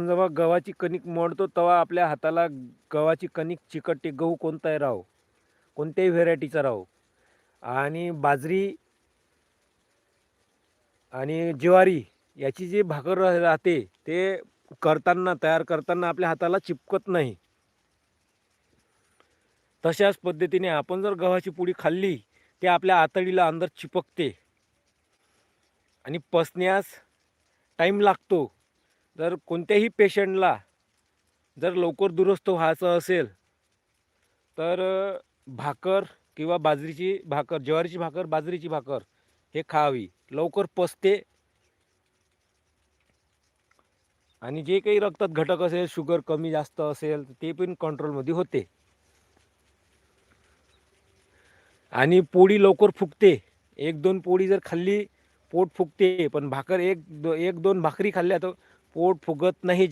आपण जेव्हा गव्हाची कणिक मळतो तेव्हा आपल्या हाताला गव्हाची कणिक चिकटते. गहू कोणताही राहो, कोणत्याही व्हेरायटीचा राहो. आणि बाजरी आणि ज्वारी याची जी भाकर राहते, ते तयार करताना आपल्या हाताला चिपकत नाही. तशाच पद्धतीने आपण जर गव्हाची पोळी खाल्ली, ते आपल्या आतडीला अंदर चिपकते आणि पचण्यास टाईम लागतो. जर कोणत्याही पेशंटला जर लवकर दुरुस्त व्हायचं असेल, तर भाकर किंवा बाजरीची भाकर, ज्वारीची भाकर, बाजरीची भाकर हे खावी. लवकर पचते आणि जे काही रक्तात घटक असेल, शुगर कमी जास्त असेल, ते पण कंट्रोलमध्ये होते. आणि पोळी लवकर फुगते. 1-2 पोळी जर खाल्ली, पोट फुगते. पण भाकर 1-2 भाकरी खाल्ल्या तर पोट फुगत नाही.